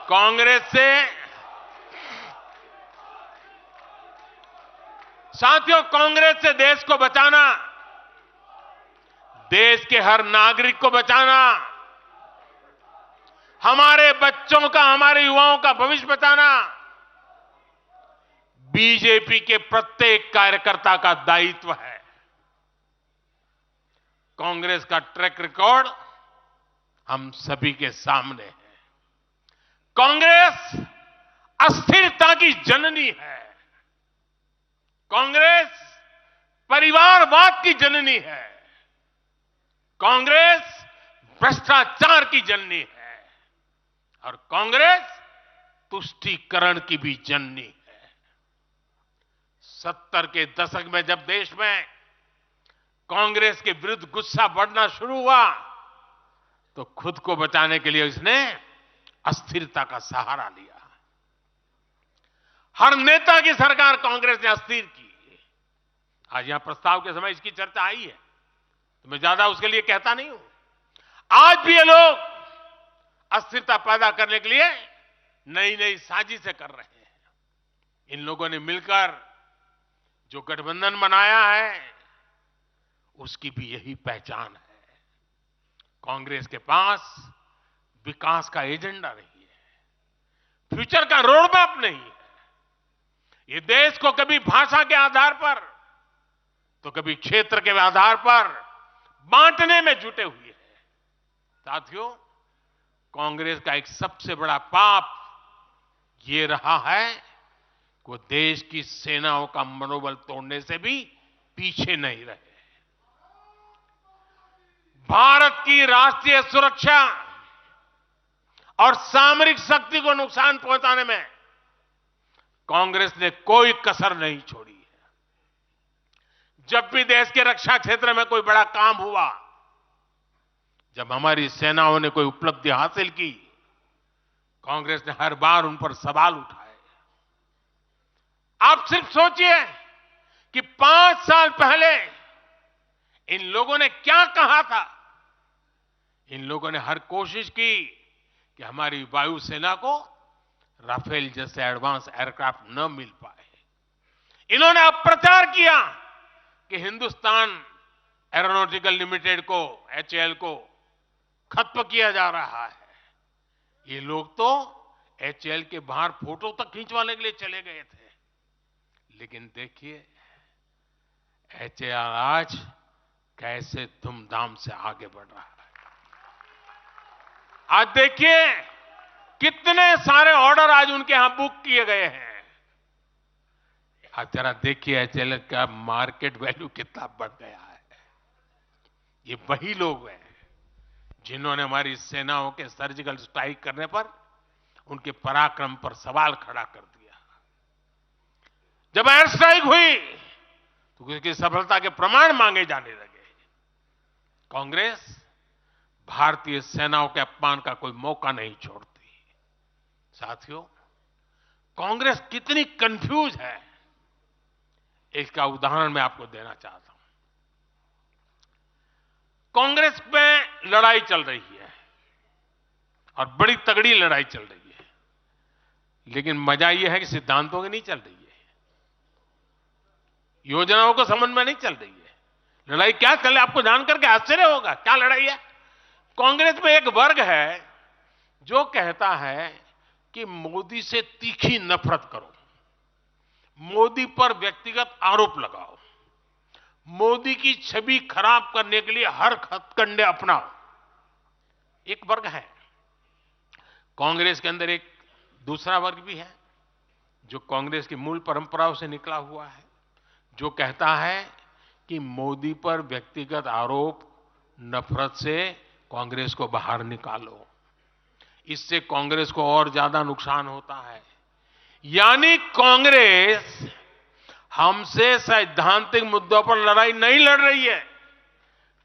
कांग्रेस से साथियों, कांग्रेस से देश को बचाना, देश के हर नागरिक को बचाना, हमारे बच्चों का, हमारे युवाओं का भविष्य बचाना बीजेपी के प्रत्येक कार्यकर्ता का दायित्व है। कांग्रेस का ट्रैक रिकॉर्ड हम सभी के सामने है। कांग्रेस अस्थिरता की जननी है। कांग्रेस परिवारवाद की जननी है। कांग्रेस भ्रष्टाचार की जननी है और कांग्रेस तुष्टीकरण की भी जननी है। 70 के दशक में जब देश में कांग्रेस के विरुद्ध गुस्सा बढ़ना शुरू हुआ तो खुद को बचाने के लिए इसने अस्थिरता का सहारा लिया। हर नेता की सरकार कांग्रेस ने अस्थिर की। आज यहां प्रस्ताव के समय इसकी चर्चा आई है तो मैं ज्यादा उसके लिए कहता नहीं हूं। आज भी ये लोग अस्थिरता पैदा करने के लिए नई नई साजिशें कर रहे हैं। इन लोगों ने मिलकर जो गठबंधन बनाया है उसकी भी यही पहचान है। कांग्रेस के पास विकास का एजेंडा नहीं है, फ्यूचर का रोड मैप नहीं है। ये देश को कभी भाषा के आधार पर तो कभी क्षेत्र के आधार पर बांटने में जुटे हुए हैं। साथियों, कांग्रेस का एक सबसे बड़ा पाप ये रहा है कि वो देश की सेनाओं का मनोबल तोड़ने से भी पीछे नहीं रहे। भारत की राष्ट्रीय सुरक्षा और सामरिक शक्ति को नुकसान पहुंचाने में कांग्रेस ने कोई कसर नहीं छोड़ी है। जब भी देश के रक्षा क्षेत्र में कोई बड़ा काम हुआ, जब हमारी सेनाओं ने कोई उपलब्धि हासिल की, कांग्रेस ने हर बार उन पर सवाल उठाए। आप सिर्फ सोचिए कि 5 साल पहले इन लोगों ने क्या कहा था। इन लोगों ने हर कोशिश की कि हमारी वायुसेना को राफेल जैसे एडवांस एयरक्राफ्ट न मिल पाए। इन्होंने अप्रचार किया कि हिंदुस्तान एरोनॉटिकल लिमिटेड को, HAL को खत्म किया जा रहा है। ये लोग तो HAL के बाहर फोटो तक खींचवाने के लिए चले गए थे। लेकिन देखिए HAL आज कैसे धूमधाम से आगे बढ़ रहा है। आज देखिए कितने सारे ऑर्डर आज उनके यहां बुक किए गए हैं। आज जरा देखिए HAL का मार्केट वैल्यू कितना बढ़ गया है। ये वही लोग हैं जिन्होंने हमारी सेनाओं के सर्जिकल स्ट्राइक करने पर उनके पराक्रम पर सवाल खड़ा कर दिया। जब एयर स्ट्राइक हुई तो उसकी सफलता के प्रमाण मांगे जाने लगे। कांग्रेस भारतीय सेनाओं के अपमान का कोई मौका नहीं छोड़ती। साथियों, कांग्रेस कितनी कंफ्यूज है इसका उदाहरण मैं आपको देना चाहता हूं। कांग्रेस में लड़ाई चल रही है और बड़ी तगड़ी लड़ाई चल रही है, लेकिन मजा यह है कि सिद्धांतों की नहीं चल रही है, योजनाओं को समझ में नहीं चल रही है। लड़ाई क्या चल रही है आपको जानकर के आश्चर्य होगा। क्या लड़ाई है? कांग्रेस में एक वर्ग है जो कहता है कि मोदी से तीखी नफरत करो, मोदी पर व्यक्तिगत आरोप लगाओ, मोदी की छवि खराब करने के लिए हर हथकंडे अपनाओ। एक वर्ग है। कांग्रेस के अंदर एक दूसरा वर्ग भी है जो कांग्रेस की मूल परंपराओं से निकला हुआ है, जो कहता है कि मोदी पर व्यक्तिगत आरोप, नफरत से कांग्रेस को बाहर निकालो, इससे कांग्रेस को और ज्यादा नुकसान होता है। यानी कांग्रेस हमसे सैद्धांतिक मुद्दों पर लड़ाई नहीं लड़ रही है।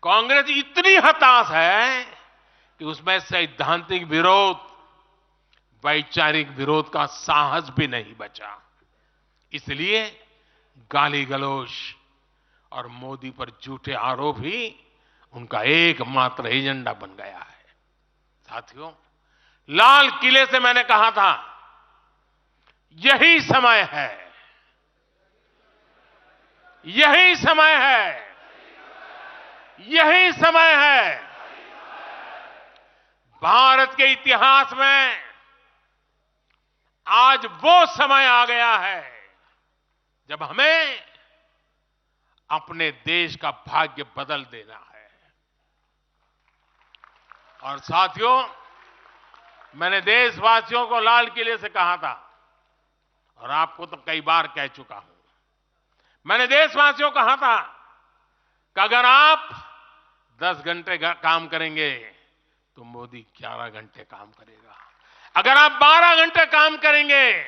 कांग्रेस इतनी हताश है कि उसमें सैद्धांतिक विरोध, वैचारिक विरोध का साहस भी नहीं बचा। इसलिए गाली गलौज और मोदी पर झूठे आरोप ही उनका एकमात्र एजेंडा बन गया है। साथियों, लाल किले से मैंने कहा था, यही समय है, यही समय है, यही समय है। भारत के इतिहास में आज वो समय आ गया है जब हमें अपने देश का भाग्य बदल देना है। और साथियों, मैंने देशवासियों को लाल किले से कहा था और आपको तो कई बार कह चुका हूं। मैंने देशवासियों को कहा था कि अगर आप 10 घंटे काम करेंगे तो मोदी 11 घंटे काम करेगा। अगर आप 12 घंटे काम करेंगे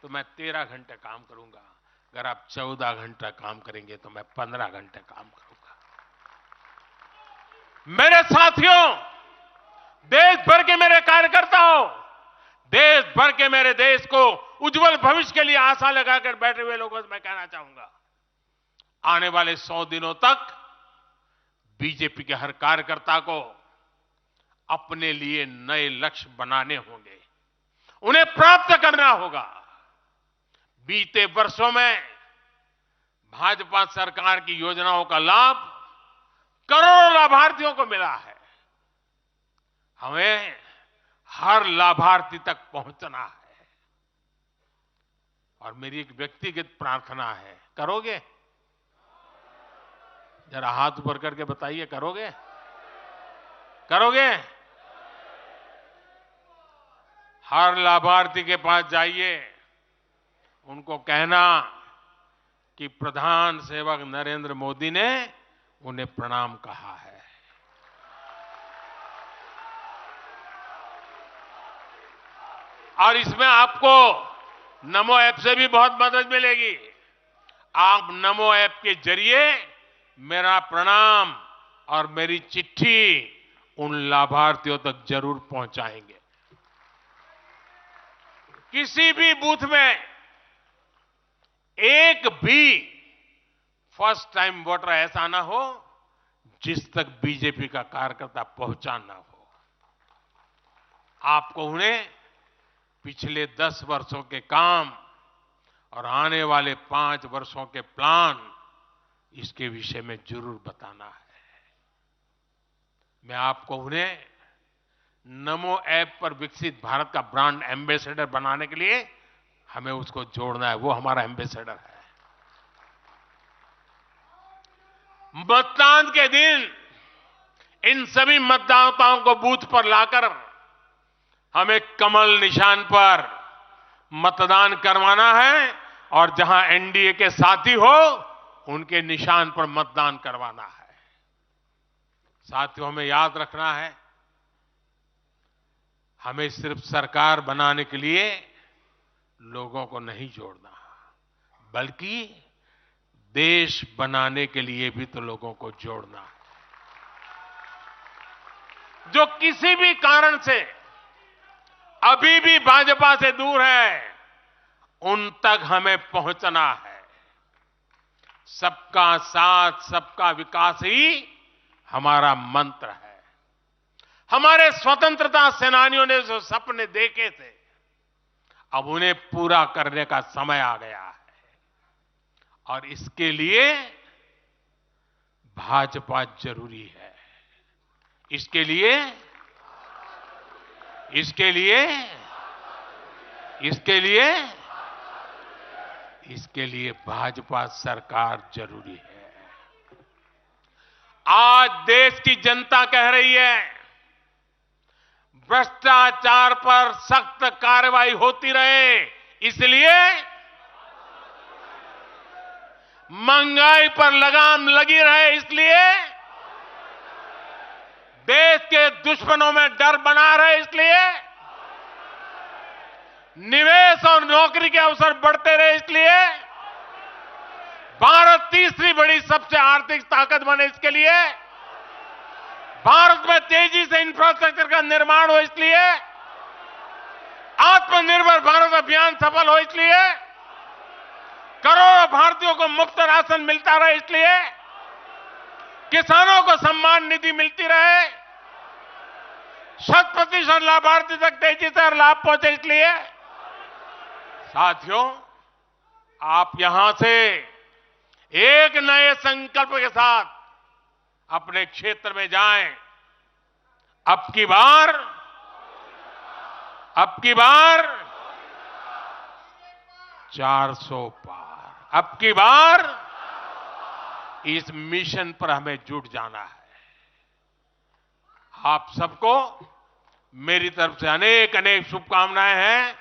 तो मैं 13 घंटे काम करूंगा। अगर आप 14 घंटा काम करेंगे तो मैं 15 घंटे काम करूंगा। मेरे साथियों, देश भर के मेरे कार्यकर्ताओं, देश भर के मेरे देश को उज्जवल भविष्य के लिए आशा लगाकर बैठे हुए लोगों से मैं कहना चाहूंगा, आने वाले 100 दिनों तक बीजेपी के हर कार्यकर्ता को अपने लिए नए लक्ष्य बनाने होंगे, उन्हें प्राप्त करना होगा। बीते वर्षों में भाजपा सरकार की योजनाओं का लाभ करोड़ों लाभार्थियों को मिला है। हमें हर लाभार्थी तक पहुंचना है। और मेरी एक व्यक्तिगत प्रार्थना है, करोगे? जरा हाथ ऊपर करके बताइए, करोगे? करोगे? हर लाभार्थी के पास जाइए, उनको कहना कि प्रधान सेवक नरेंद्र मोदी ने उन्हें प्रणाम कहा है। और इसमें आपको नमो ऐप से भी बहुत मदद मिलेगी। आप नमो ऐप के जरिए मेरा प्रणाम और मेरी चिट्ठी उन लाभार्थियों तक जरूर पहुंचाएंगे। किसी भी बूथ में एक भी फर्स्ट टाइम वोटर ऐसा ना हो जिस तक बीजेपी का कार्यकर्ता पहुंचा ना हो। आपको उन्हें पिछले 10 वर्षों के काम और आने वाले 5 वर्षों के प्लान, इसके विषय में जरूर बताना है। मैं आपको उन्हें नमो ऐप पर विकसित भारत का ब्रांड एम्बेसडर बनाने के लिए हमें उसको जोड़ना है। वो हमारा एम्बेसडर है। मतदान के दिन इन सभी मतदाताओं को बूथ पर लाकर हमें कमल निशान पर मतदान करवाना है और जहां एनडीए के साथी हो उनके निशान पर मतदान करवाना है। साथियों, हमें याद रखना है, हमें सिर्फ सरकार बनाने के लिए लोगों को नहीं जोड़ना, बल्कि देश बनाने के लिए भी तो लोगों को जोड़ना है। जो किसी भी कारण से अभी भी भाजपा से दूर है, उन तक हमें पहुंचना है। सबका साथ, सबका विकास ही हमारा मंत्र है। हमारे स्वतंत्रता सेनानियों ने जो सपने देखे थे, अब उन्हें पूरा करने का समय आ गया है। और इसके लिए भाजपा जरूरी है। इसके लिए भाजपा सरकार जरूरी है। आज देश की जनता कह रही है, भ्रष्टाचार पर सख्त कार्रवाई होती रहे, इसलिए महंगाई पर लगाम लगी रहे, इसलिए देश के दुश्मनों में डर बना रहे, इसलिए निवेश और नौकरी के अवसर बढ़ते रहे, इसलिए भारत तीसरी बड़ी सबसे आर्थिक ताकत बने, इसके लिए भारत में तेजी से इंफ्रास्ट्रक्चर का निर्माण हो, इसलिए आत्मनिर्भर भारत अभियान सफल हो, इसलिए करोड़ों भारतीयों को मुफ्त राशन मिलता रहे, इसलिए किसानों को सम्मान निधि मिलती रहे, 100% लाभार्थी तक तेजी से लाभ पहुंचे। इसलिए साथियों, आप यहां से एक नए संकल्प के साथ अपने क्षेत्र में जाएं। अब की बार 400 पार, अब की बार इस मिशन पर हमें जुट जाना है। आप सबको मेरी तरफ से अनेक अनेक शुभकामनाएं हैं।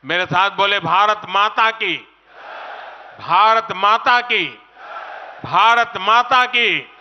मेरे साथ बोले भारत माता की, भारत माता की, भारत माता की।